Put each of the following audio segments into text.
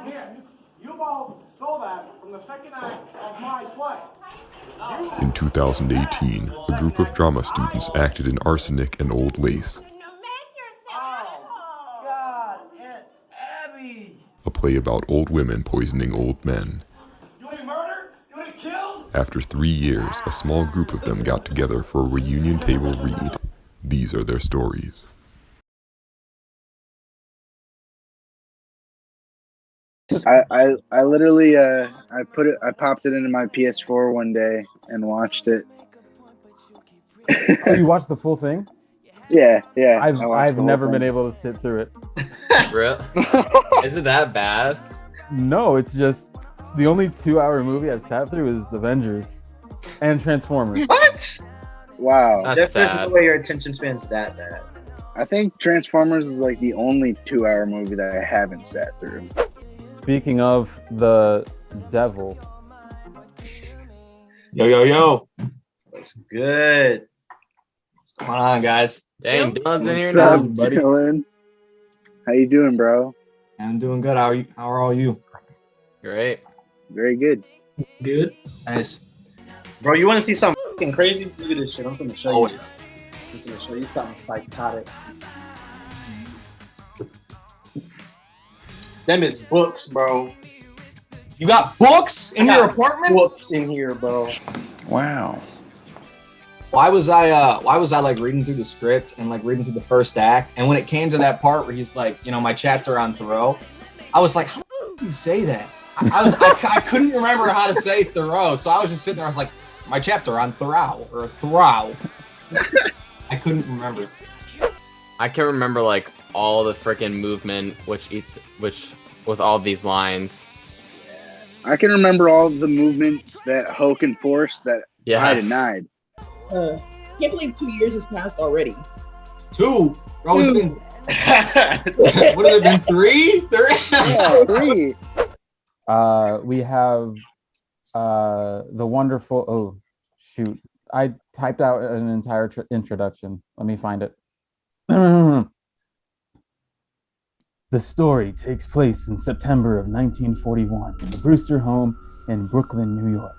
Here, you all stole that from the second act of my play. In 2018, a group of drama students acted in Arsenic and Old Lace, a play about old women poisoning old men. You want to murder? You want to kill? After 3 years, a small group of them got together for a reunion table read. These are their stories. I literally I popped it into my PS4 one day and watched it. Oh, you watched the full thing? Yeah. I've never been able to sit through it. Really? Is it that bad? No, it's just the only 2-hour movie I've sat through is Avengers and Transformers. What? Wow. That's There's sad. no way your attention span's that bad. I think Transformers is like the only 2-hour movie that I haven't sat through. Speaking of the devil, Yo. Looks good. What's going on, guys? Dang, Dylan's in here What's up, now. buddy? Dylan? How you doing, bro? I'm doing good. How are you? How are all you? Great. Very good. Good. Nice. Bro, you want to see something fucking crazy? Look at this shit. I'm gonna show Oh, you. I'm gonna show you something psychotic. Them is books, bro. You got books in I your got apartment? Books in here, bro. Wow. Why was I like reading through the script and like reading through the first act, and when it came to that part where he's like, my chapter on Thoreau, I was like, how do you say that? I couldn't remember how to say Thoreau, so I was just sitting there. I was like, my chapter on Thoreau or Thoreau. I couldn't remember. I can remember like all the freaking movement, which with all these lines. I can remember all the movements that Hulk enforced that I Yes. denied. Can't believe 2 years has passed already. 2. Bro, it's been, what have it been? 3? Yeah, 3. we have the wonderful. Oh, shoot! I typed out an entire introduction. Let me find it. The story takes place in September of 1941 in the Brewster home in Brooklyn, New York.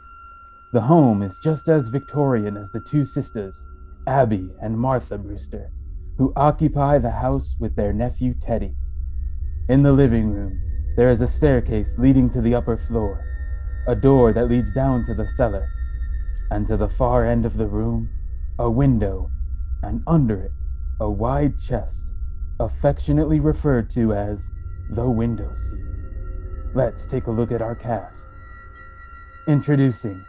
The home is just as Victorian as the two sisters, Abby and Martha Brewster, who occupy the house with their nephew Teddy. In the living room, there is a staircase leading to the upper floor, a door that leads down to the cellar, and to the far end of the room, a window, and under it, a wide chest, affectionately referred to as the window seat. Let's take a look at our cast. Introducing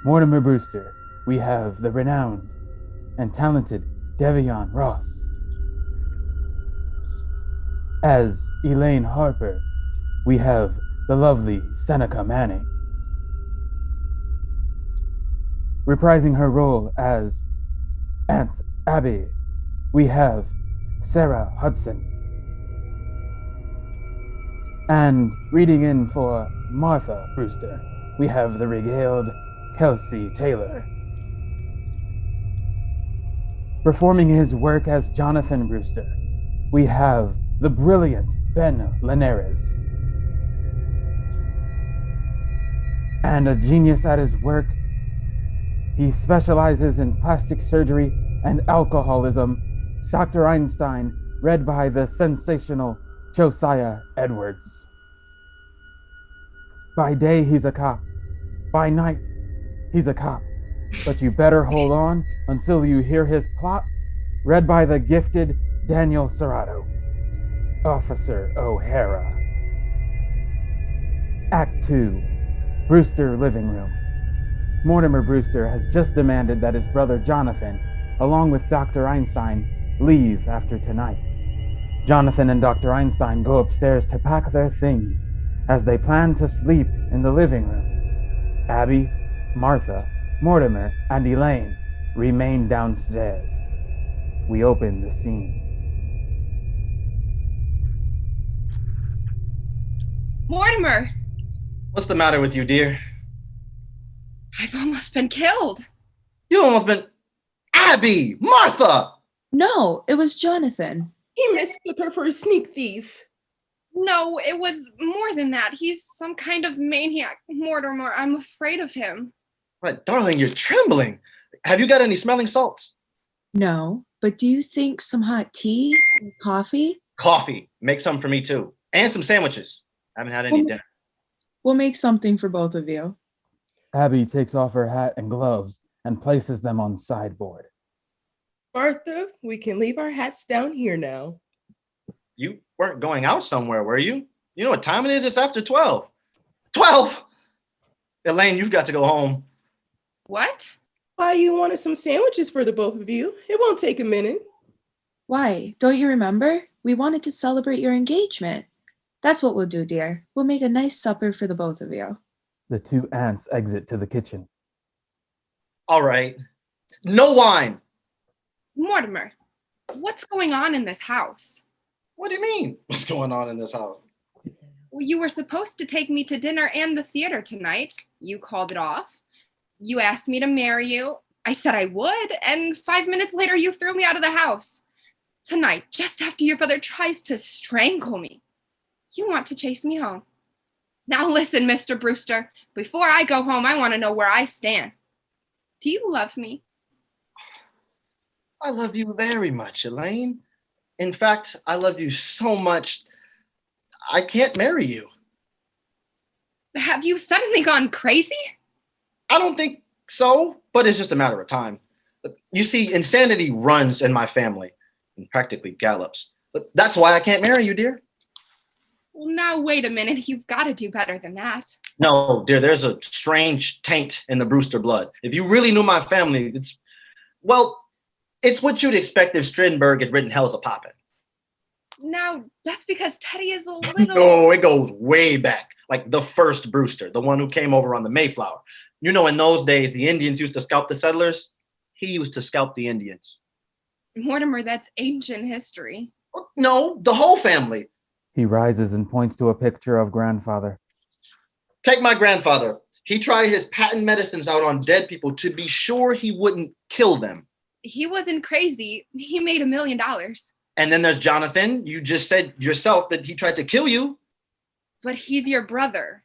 Mortimer Brewster, we have the renowned and talented Devion Ross. As Elaine Harper, we have the lovely Seneca Manning. Reprising her role as Aunt Abby, we have Sarah Hudson. And reading in for Martha Brewster, we have the regaled Kelsey Taylor. Performing his work as Jonathan Brewster, we have the brilliant Ben Linares. And a genius at his work, he specializes in plastic surgery and alcoholism, Dr. Einstein, read by the sensational Josiah Edwards. By day, he's a cop. By night, he's a cop. But you better hold on until you hear his plot, read by the gifted Daniel Serrato, Officer O'Hara. Act 2, Brewster Living Room. Mortimer Brewster has just demanded that his brother Jonathan, along with Dr. Einstein, leave after tonight. Jonathan and Dr. Einstein go upstairs to pack their things as they plan to sleep in the living room. Abby, Martha, Mortimer, and Elaine remain downstairs. We open the scene. Mortimer, What's the matter with you, dear? I've almost been killed. You almost been... Abby! Martha! No, it was Jonathan. He mistook her for a sneak thief. No, it was more than that. He's some kind of maniac. Mortimer, I'm afraid of him. But darling, you're trembling. Have you got any smelling salts? No, but do you think some hot tea or coffee? Coffee. Make some for me too. And some sandwiches. I haven't had any We'll, dinner. we'll make something for both of you. Abby takes off her hat and gloves and places them on sideboard. Martha, we can leave our hats down here now. You weren't going out somewhere, were you? You know what time it is? It's after 12. 12! Elaine, you've got to go home. What? Why, you wanted some sandwiches for the both of you. It won't take a minute. Why? Don't you remember? We wanted to celebrate your engagement. That's what we'll do, dear. We'll make a nice supper for the both of you. The two aunts exit to the kitchen. All right. No wine. Mortimer, what's going on in this house? What do you mean? What's going on in this house? Well, you were supposed to take me to dinner and the theater tonight. You called it off. You asked me to marry you. I said I would, and 5 minutes later you threw me out of the house. Tonight, just after your brother tries to strangle me, you want to chase me home. Now listen, Mr. Brewster, before I go home, I want to know where I stand. Do you love me? I love you very much, Elaine. In fact, I love you so much, I can't marry you. Have you suddenly gone crazy? I don't think so, but it's just a matter of time. You see, insanity runs in my family and practically gallops. But that's why I can't marry you, dear. Well, now wait a minute. You've got to do better than that. No, dear, there's a strange taint in the Brewster blood. If you really knew my family, it's what you'd expect if Strindberg had written Hell's a Poppin'. Now, just because Teddy is a little... No, it goes way back. Like the first Brewster, the one who came over on the Mayflower. You know, in those days, the Indians used to scalp the settlers. He used to scalp the Indians. Mortimer, that's ancient history. No, the whole family. He rises and points to a picture of grandfather. Take my grandfather. He tried his patent medicines out on dead people to be sure he wouldn't kill them. He wasn't crazy. He made $1 million. And then there's Jonathan. You just said yourself that he tried to kill you. But he's your brother,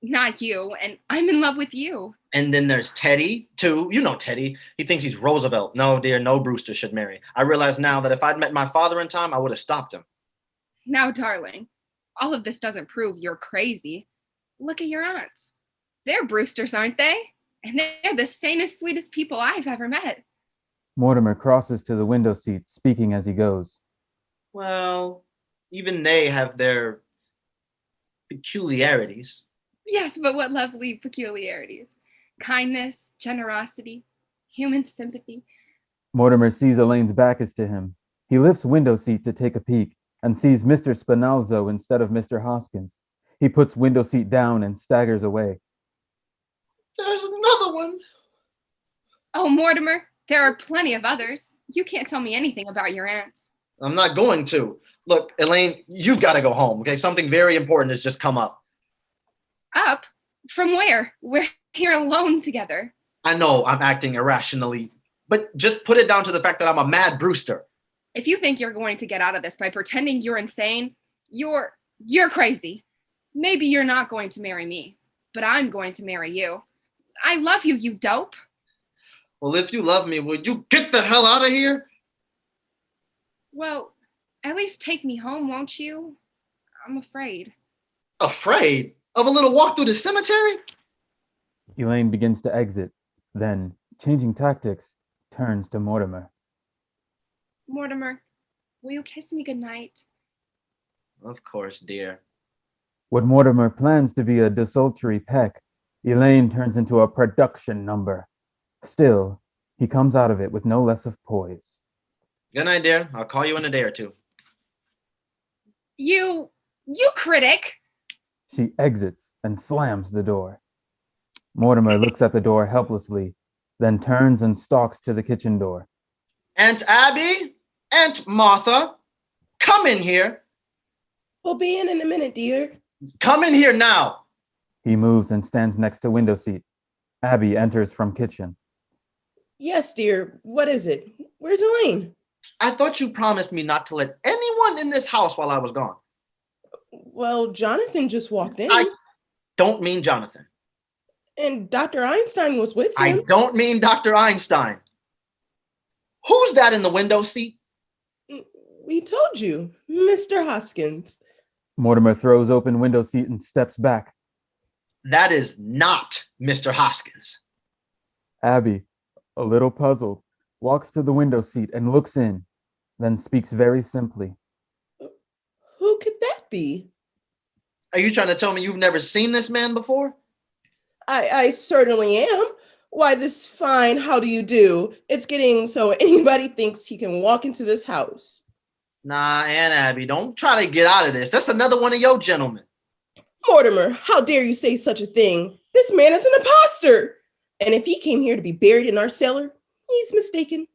not you. And I'm in love with you. And then there's Teddy, too. You know Teddy. He thinks he's Roosevelt. No, dear, no Brewster should marry. I realize now that if I'd met my father in time, I would have stopped him. Now, darling, all of this doesn't prove you're crazy. Look at your aunts. They're Brewsters, aren't they? And they're the sanest, sweetest people I've ever met. Mortimer crosses to the window seat, speaking as he goes. Well, even they have their peculiarities. Yes, but what lovely peculiarities. Kindness, generosity, human sympathy. Mortimer sees Elaine's back is to him. He lifts window seat to take a peek and sees Mr. Spinalzo instead of Mr. Hoskins. He puts window seat down and staggers away. There's another one. Oh, Mortimer, there are plenty of others. You can't tell me anything about your aunts. I'm not going to. Look, Elaine, you've got to go home, okay? Something very important has just come up. Up? From where? We're here alone together. I know I'm acting irrationally, but just put it down to the fact that I'm a mad Brewster. If you think you're going to get out of this by pretending you're insane, you're crazy. Maybe you're not going to marry me, but I'm going to marry you. I love you, you dope. Well, if you love me, would you get the hell out of here? Well, at least take me home, won't you? I'm afraid. Afraid? Of a little walk through the cemetery? Elaine begins to exit, then, changing tactics, turns to Mortimer. Mortimer, will you kiss me goodnight? Of course, dear. What Mortimer plans to be a desultory peck, Elaine turns into a production number. Still, he comes out of it with no less of poise. Good night, dear. I'll call you in a day or two. You critic! She exits and slams the door. Mortimer looks at the door helplessly, then turns and stalks to the kitchen door. Aunt Abby? Aunt Martha? Come in here. We'll be in a minute, dear. Come in here now. He moves and stands next to window seat. Abby enters from kitchen. Yes, dear. What is it? Where's Elaine? I thought you promised me not to let anyone in this house while I was gone. Well, Jonathan just walked in. I don't mean Jonathan. And Dr. Einstein was with him. I don't mean Dr. Einstein. Who's that in the window seat? We told you, Mr. Hoskins. Mortimer throws open window seat and steps back. That is not Mr. Hoskins. Abby, a little puzzled, walks to the window seat and looks in, then speaks very simply. Who could that be? Are you trying to tell me you've never seen this man before? I certainly am. Why, this fine how do you do? It's getting so anybody thinks he can walk into this house. Nah, Aunt Abby, don't try to get out of this. That's another one of your gentlemen. Mortimer, how dare you say such a thing? This man is an imposter. And if he came here to be buried in our cellar, he's mistaken.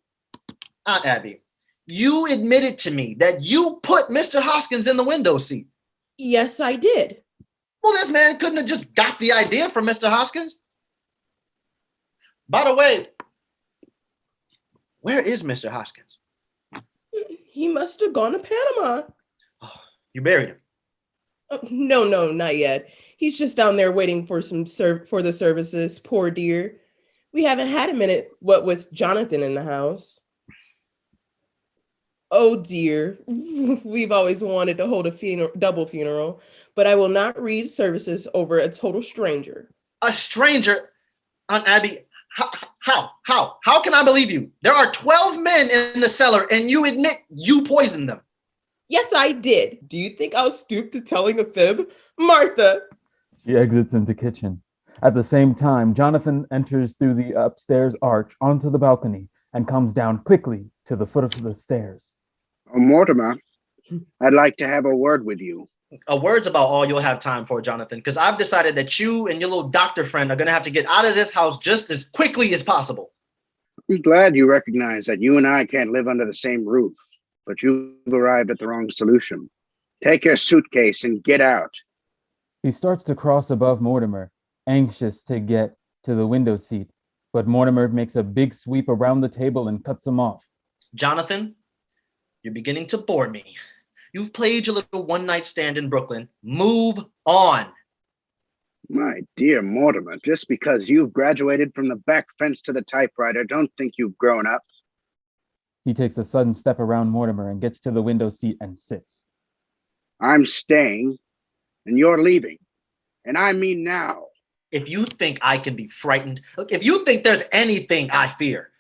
Aunt Abby, you admitted to me that you put Mr. Hoskins in the window seat. Yes, I did. Well, this man couldn't have just got the idea from Mr. Hoskins. By the way, where is Mr. Hoskins? He must have gone to Panama. Oh, you buried him. No, not yet. He's just down there waiting for for the services. Poor dear. We haven't had a minute, what with Jonathan in the house. Oh dear, we've always wanted to hold a double funeral, but I will not read services over a total stranger. A stranger? Aunt Abby, how can I believe you? There are 12 men in the cellar and you admit you poisoned them. Yes, I did. Do you think I'll stoop to telling a fib? Martha! She exits into kitchen. At the same time, Jonathan enters through the upstairs arch onto the balcony and comes down quickly to the foot of the stairs. Oh, Mortimer, I'd like to have a word with you. A word's about all you'll have time for, Jonathan, because I've decided that you and your little doctor friend are going to have to get out of this house just as quickly as possible. I'm glad you recognize that you and I can't live under the same roof, but you've arrived at the wrong solution. Take your suitcase and get out. He starts to cross above Mortimer, anxious to get to the window seat, but Mortimer makes a big sweep around the table and cuts him off. Jonathan, you're beginning to bore me. You've played your little one-night stand in Brooklyn. Move on. My dear Mortimer, just because you've graduated from the back fence to the typewriter, don't think you've grown up. He takes a sudden step around Mortimer and gets to the window seat and sits. I'm staying, and you're leaving. And I mean now. If you think I can be frightened, look, if you think there's anything I fear.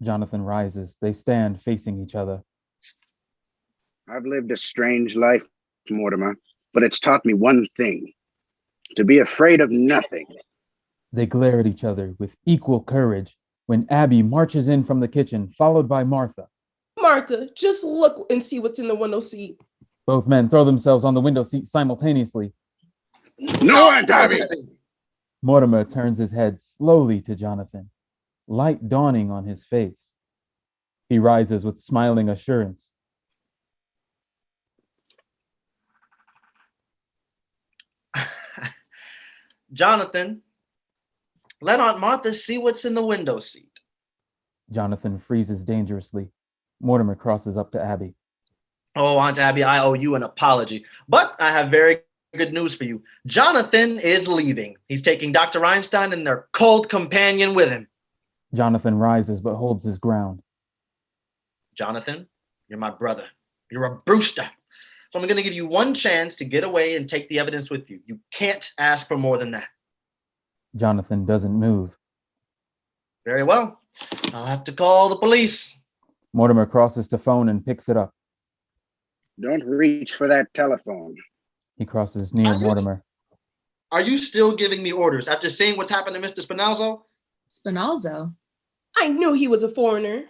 Jonathan rises. They stand facing each other. I've lived a strange life, Mortimer, but it's taught me one thing: to be afraid of nothing. They glare at each other with equal courage when Abby marches in from the kitchen, followed by Martha. Martha, just look and see what's in the window seat. Both men throw themselves on the window seat simultaneously. No, Aunt Abby! Mortimer turns his head slowly to Jonathan, light dawning on his face. He rises with smiling assurance. Jonathan, let Aunt Martha see what's in the window seat. Jonathan freezes dangerously. Mortimer crosses up to Abby. Oh, Aunt Abby, I owe you an apology, but I have very good news for you. Jonathan is leaving. He's taking Dr. Einstein and their cold companion with him. Jonathan rises but holds his ground. Jonathan, you're my brother. You're a Brewster. So I'm going to give you one chance to get away and take the evidence with you. You can't ask for more than that. Jonathan doesn't move. Very well. I'll have to call the police. Mortimer crosses to phone and picks it up. Don't reach for that telephone. He crosses near Mortimer. Are you still giving me orders after seeing what's happened to Mr. Spinalzo? Spinalzo? I knew he was a foreigner.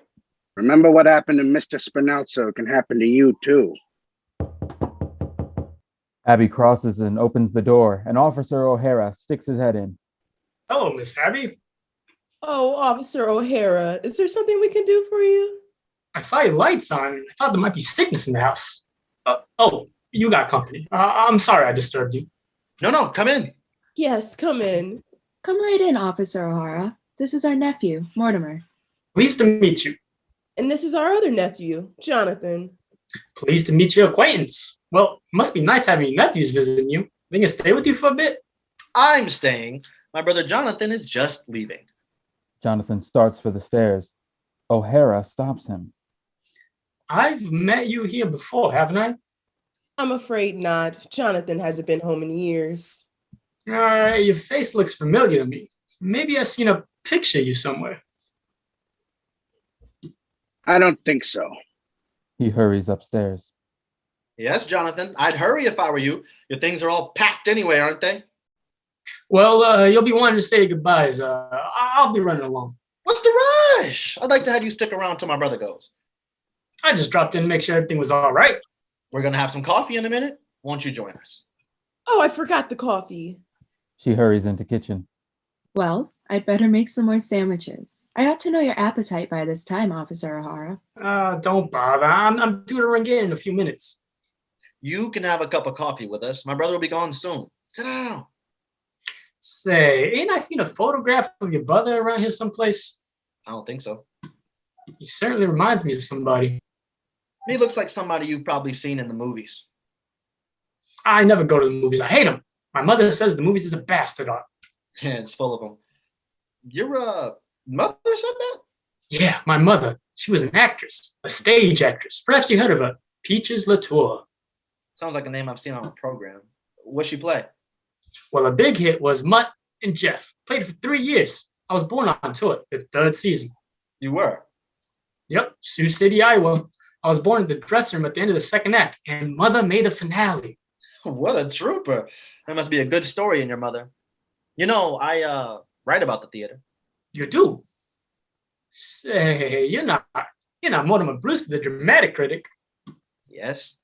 Remember what happened to Mr. Spinalzo can happen to you too. Abby crosses and opens the door, and Officer O'Hara sticks his head in. Hello, Miss Abby. Oh, Officer O'Hara, is there something we can do for you? I saw your lights on. I thought there might be sickness in the house. Oh, you got company. I'm sorry I disturbed you. No, come in. Yes, come in. Come right in, Officer O'Hara. This is our nephew, Mortimer. Pleased to meet you. And this is our other nephew, Jonathan. Pleased to meet your acquaintance. Well, must be nice having your nephews visiting you. They can stay with you for a bit? I'm staying. My brother Jonathan is just leaving. Jonathan starts for the stairs. O'Hara stops him. I've met you here before, haven't I? I'm afraid not. Jonathan hasn't been home in years. Your face looks familiar to me. Maybe I've seen a picture of you somewhere. I don't think so. He hurries upstairs. Yes, Jonathan, I'd hurry if I were you. Your things are all packed anyway, aren't they? Well, you'll be wanting to say goodbyes. I'll be running along. What's the rush? I'd like to have you stick around till my brother goes. I just dropped in to make sure everything was all right. We're going to have some coffee in a minute. Won't you join us? Oh, I forgot the coffee. She hurries into kitchen. Well, I'd better make some more sandwiches. I ought to know your appetite by this time, Officer O'Hara. Don't bother. I'm due to ring in a few minutes. You can have a cup of coffee with us. My brother will be gone soon. Sit down. Say, ain't I seen a photograph of your brother around here someplace? I don't think so. He certainly reminds me of somebody. He looks like somebody you've probably seen in the movies. I never go to the movies. I hate them. My mother says the movies is a bastard art. Yeah, it's full of them. Your mother said that? Yeah, my mother. She was an actress, a stage actress. Perhaps you heard of her. Peaches Latour. Sounds like a name I've seen on a program. What'd she play? Well, a big hit was Mutt and Jeff. Played it for 3 years. I was born onto it, the 3rd season. You were? Yep, Sioux City, Iowa. I was born in the dressing room at the end of the 2nd act, and Mother made the finale. What a trooper. That must be a good story in your mother. You know, I write about the theater. You do? Say, you're not Mortimer Brewster, the dramatic critic. Yes.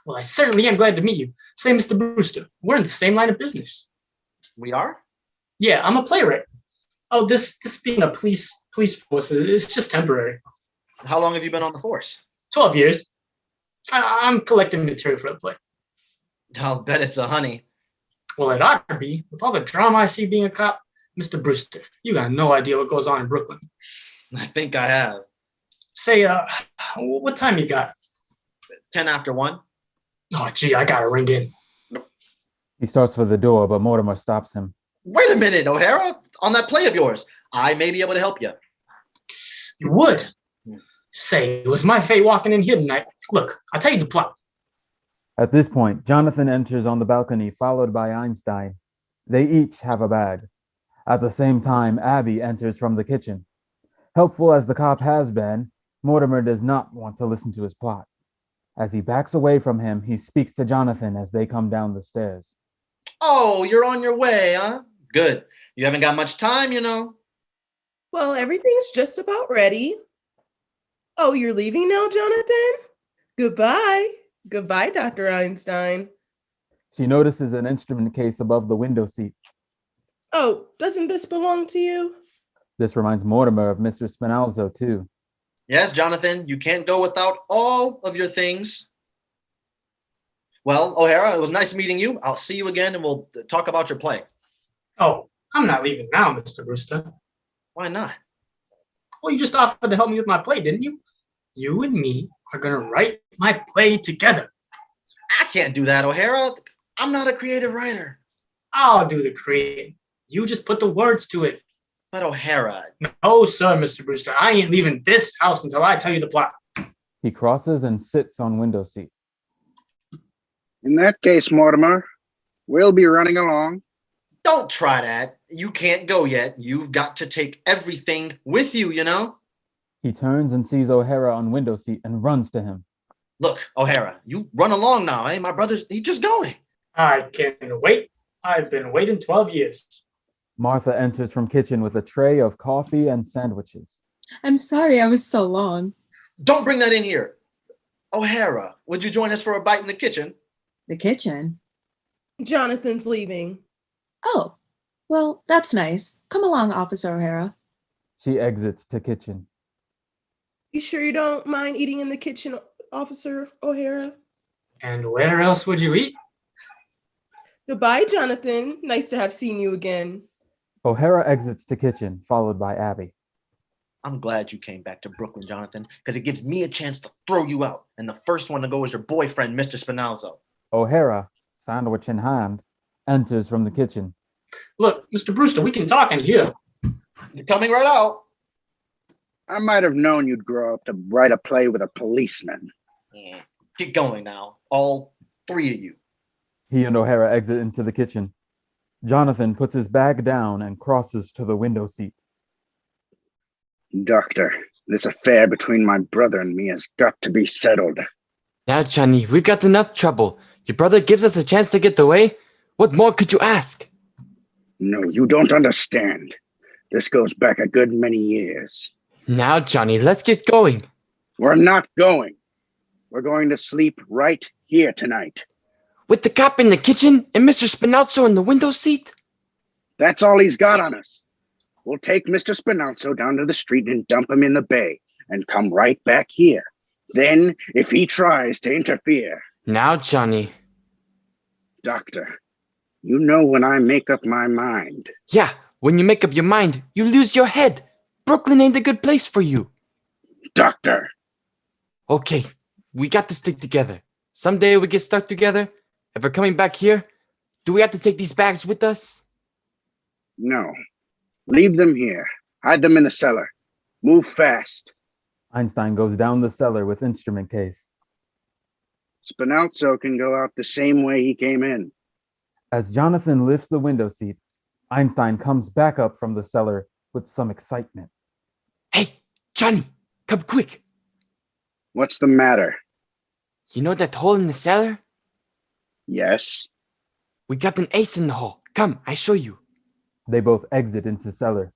Well, I certainly am glad to meet you. Say, Mr. Brewster, we're in the same line of business. We are? Yeah, I'm a playwright. Oh, this being a police force is just temporary. How long have you been on the force? 12 years. I'm collecting material for the play. I'll bet it's a honey. Well, it ought to be. With all the drama I see being a cop, Mr. Brewster, you got no idea what goes on in Brooklyn. I think I have. Say, what time you got? 10 after 1. Oh, gee, I gotta ring in. He starts for the door, but Mortimer stops him. Wait a minute, O'Hara. On that play of yours, I may be able to help you. You would? Say, it was my fate walking in here tonight. Look, I'll tell you the plot. At this point, Jonathan enters on the balcony, followed by Einstein. They each have a bag. At the same time, Abby enters from the kitchen. Helpful as the cop has been, Mortimer does not want to listen to his plot. As he backs away from him, he speaks to Jonathan as they come down the stairs. Oh, you're on your way, huh? Good. You haven't got much time, you know. Well, everything's just about ready. Oh, you're leaving now, Jonathan? Goodbye. Goodbye, Dr. Einstein. She notices an instrument case above the window seat. Oh, doesn't this belong to you? This reminds Mortimer of Mr. Spinalzo, too. Yes, Jonathan, you can't go without all of your things. Well, O'Hara, it was nice meeting you. I'll see you again and we'll talk about your play. Oh, I'm not leaving now, Mr. Brewster. Why not? Well, you just offered to help me with my play, didn't you? You and me are going to write my play together. I can't do that, O'Hara. I'm not a creative writer. I'll do the creating. You just put the words to it. But O'Hara. No, sir, Mr. Brewster. I ain't leaving this house until I tell you the plot. He crosses and sits on window seat. In that case, Mortimer, we'll be running along. Don't try that. You can't go yet. You've got to take everything with you, you know? He turns and sees O'Hara on window seat and runs to him. Look, O'Hara, you run along now, eh? My brother's, he's just going. I can wait. I've been waiting 12 years. Martha enters from kitchen with a tray of coffee and sandwiches. I'm sorry I was so long. Don't bring that in here. O'Hara, would you join us for a bite in the kitchen? The kitchen? Jonathan's leaving. Oh, well, that's nice. Come along, Officer O'Hara. She exits to kitchen. You sure you don't mind eating in the kitchen, Officer O'Hara? And where else would you eat? Goodbye, Jonathan. Nice to have seen you again. O'Hara exits to kitchen, followed by Abby. I'm glad you came back to Brooklyn, Jonathan, because it gives me a chance to throw you out. And the first one to go is your boyfriend, Mr. Spinalzo. O'Hara, sandwich in hand, enters from the kitchen. Look, Mr. Brewster, we can talk in here. You're coming right out. I might have known you'd grow up to write a play with a policeman. Yeah. Get going now, all three of you. He and O'Hara exit into the kitchen. Jonathan puts his bag down and crosses to the window seat. Doctor, this affair between my brother and me has got to be settled. Now, Johnny, we've got enough trouble. Your brother gives us a chance to get away. What more could you ask? No, you don't understand. This goes back a good many years. Now, Johnny, let's get going. We're not going. We're going to sleep right here tonight. With the cop in the kitchen and Mr. Spinalzo in the window seat? That's all he's got on us. We'll take Mr. Spinalzo down to the street and dump him in the bay and come right back here. Then, if he tries to interfere... Now, Johnny. Doctor, you know when I make up my mind. Yeah, when you make up your mind, you lose your head. Brooklyn ain't a good place for you. Doctor! Okay, we got to stick together. Someday we get stuck together. If we're coming back here, do we have to take these bags with us? No. Leave them here. Hide them in the cellar. Move fast. Einstein goes down the cellar with instrument case. Spinalzo can go out the same way he came in. As Jonathan lifts the window seat, Einstein comes back up from the cellar with some excitement. Hey, Johnny, come quick. What's the matter? You know that hole in the cellar? Yes. We got an ace in the hole. Come, I show you. They both exit into cellar.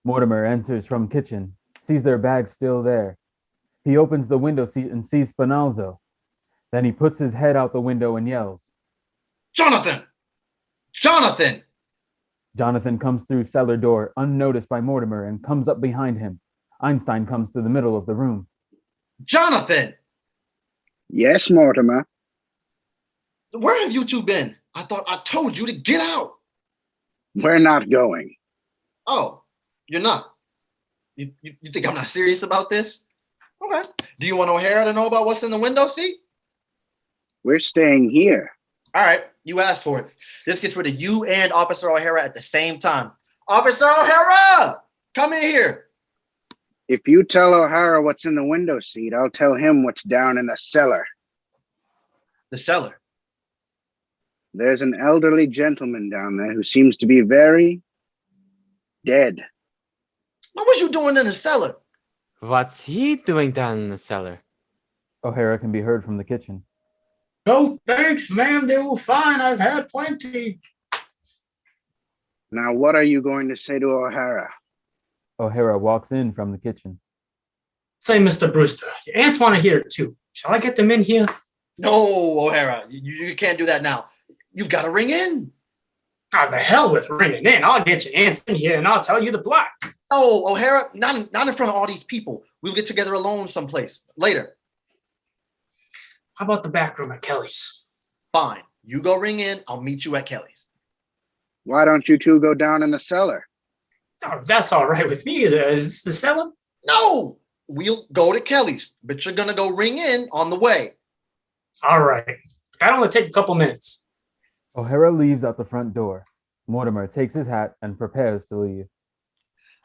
Mortimer enters from kitchen, sees their bags still there. He opens the window seat and sees Spinalzo. Then he puts his head out the window and yells, Jonathan! Jonathan! Jonathan comes through cellar door unnoticed by Mortimer and comes up behind him. Einstein comes to the middle of the room. Jonathan! Yes, Mortimer. Where have you two been? I thought I told you to get out. We're not going. Oh, you're not? You think I'm not serious about this? Okay. Do you want O'Hara to know about what's in the window seat? We're staying here. All right, you asked for it. This gets rid of you and Officer O'Hara at the same time. Officer O'Hara, come in here. If you tell O'Hara what's in the window seat, I'll tell him what's down in the cellar. The cellar? There's an elderly gentleman down there who seems to be very dead. What was you doing in the cellar? What's he doing down in the cellar? O'Hara can be heard from the kitchen. No, thanks, ma'am. They were fine. I've had plenty. Now, what are you going to say to O'Hara? O'Hara walks in from the kitchen. Say, Mr. Brewster, your aunts want to hear it too. Shall I get them in here? No, O'Hara, you can't do that now. You've got to ring in. Oh, the hell with ringing in. I'll get your aunts in here and I'll tell you the plot. No, O'Hara, not in front of all these people. We'll get together alone someplace later. How about the back room at Kelly's? Fine. You go ring in. I'll meet you at Kelly's. Why don't you two go down in the cellar? Oh, that's all right with me. Is this the cellar? No, we'll go to Kelly's, but you're going to go ring in on the way. All right. That'll only take a couple minutes. O'Hara leaves out the front door. Mortimer takes his hat and prepares to leave.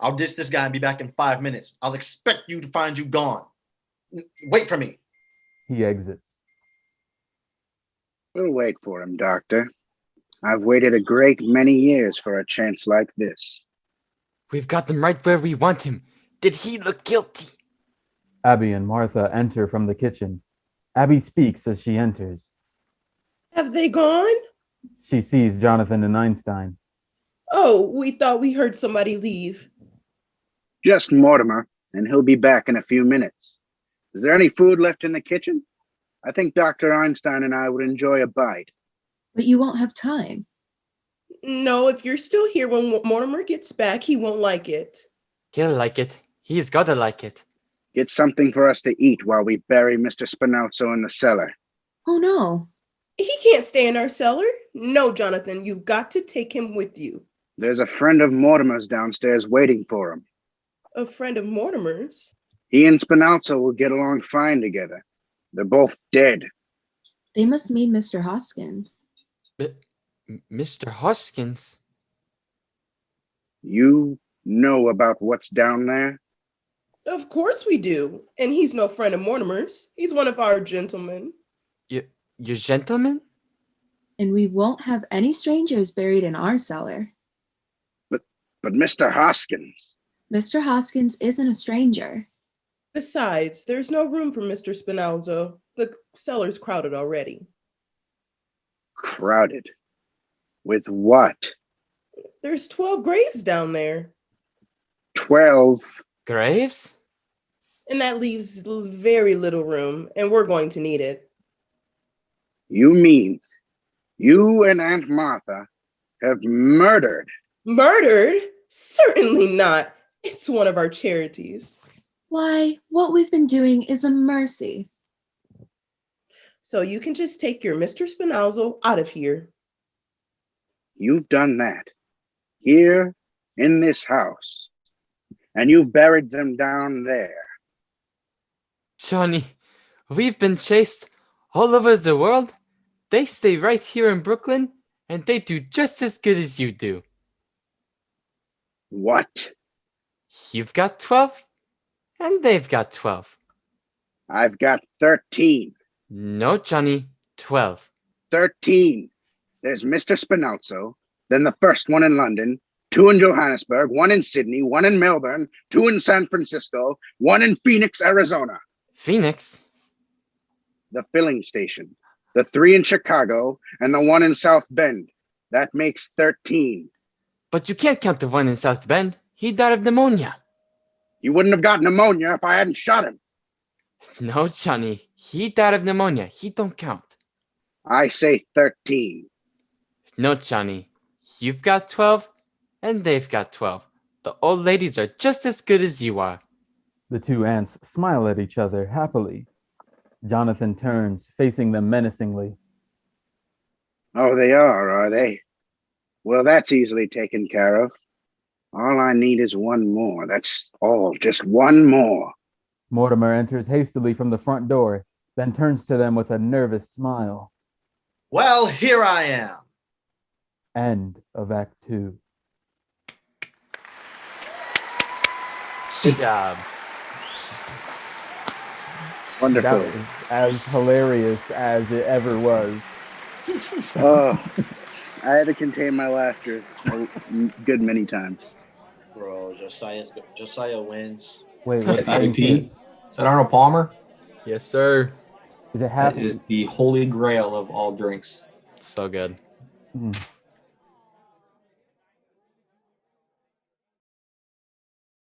I'll ditch this guy and be back in 5 minutes. I'll expect you to find you gone. Wait for me. He exits. We'll wait for him, Doctor. I've waited a great many years for a chance like this. We've got them right where we want him. Did he look guilty? Abby and Martha enter from the kitchen. Abby speaks as she enters. Have they gone? She sees Jonathan and Einstein. Oh, we thought we heard somebody leave. Just Mortimer, and he'll be back in a few minutes. Is there any food left in the kitchen? I think Dr. Einstein and I would enjoy a bite. But you won't have time. No, if you're still here when Mortimer gets back, he won't like it. He'll like it. He's gotta like it. Get something for us to eat while we bury Mr. Spinalzo in the cellar. Oh no. He can't stay in our cellar. No, Jonathan, you've got to take him with you. There's a friend of Mortimer's downstairs waiting for him. A friend of Mortimer's. He and Spinalzo will get along fine together. They're both dead. They must mean Mr. Hoskins. Mr. Hoskins? You know about what's down there? Of course we do. And he's no friend of Mortimer's. He's one of our gentlemen. Your gentleman? And we won't have any strangers buried in our cellar. But Mr. Hoskins. Mr. Hoskins isn't a stranger. Besides, there's no room for Mr. Spinalzo. The cellar's crowded already. Crowded? With what? There's 12 graves down there. 12? Graves? And that leaves very little room, and we're going to need it. You mean you and Aunt Martha have murdered? Murdered? Certainly not. It's one of our charities. Why, what we've been doing is a mercy. So you can just take your Mr. Spinalzo out of here. You've done that here in this house, and you've buried them down there. Johnny, we've been chased all over the world. They stay right here in Brooklyn, and they do just as good as you do. What? You've got 12, and they've got 12. I've got 13. No, Johnny, 12. 13. There's Mr. Spinalzo, then the first one in London, 2 in Johannesburg, 1 in Sydney, 1 in Melbourne, 2 in San Francisco, 1 in Phoenix, Arizona. Phoenix? The filling station. The 3 in Chicago, and the 1 in South Bend. That makes 13. But you can't count the one in South Bend. He died of pneumonia. You wouldn't have got pneumonia if I hadn't shot him. No, Johnny. He died of pneumonia. He don't count. I say 13. No, Johnny. You've got 12, and they've got 12. The old ladies are just as good as you are. The two aunts smile at each other happily. Jonathan turns, facing them menacingly. Oh, they are they? Well, that's easily taken care of. All I need is one more. That's all, just one more. Mortimer enters hastily from the front door, then turns to them with a nervous smile. Well, here I am. End of Act 2. Good job. Wonderful. That was as hilarious as it ever was. Oh, I had to contain my laughter a good many times. Bro, Josiah wins. Wait, what? MVP? Is that Arnold Palmer? Yes, sir. Is it half? That is the holy grail of all drinks. So good. Mm.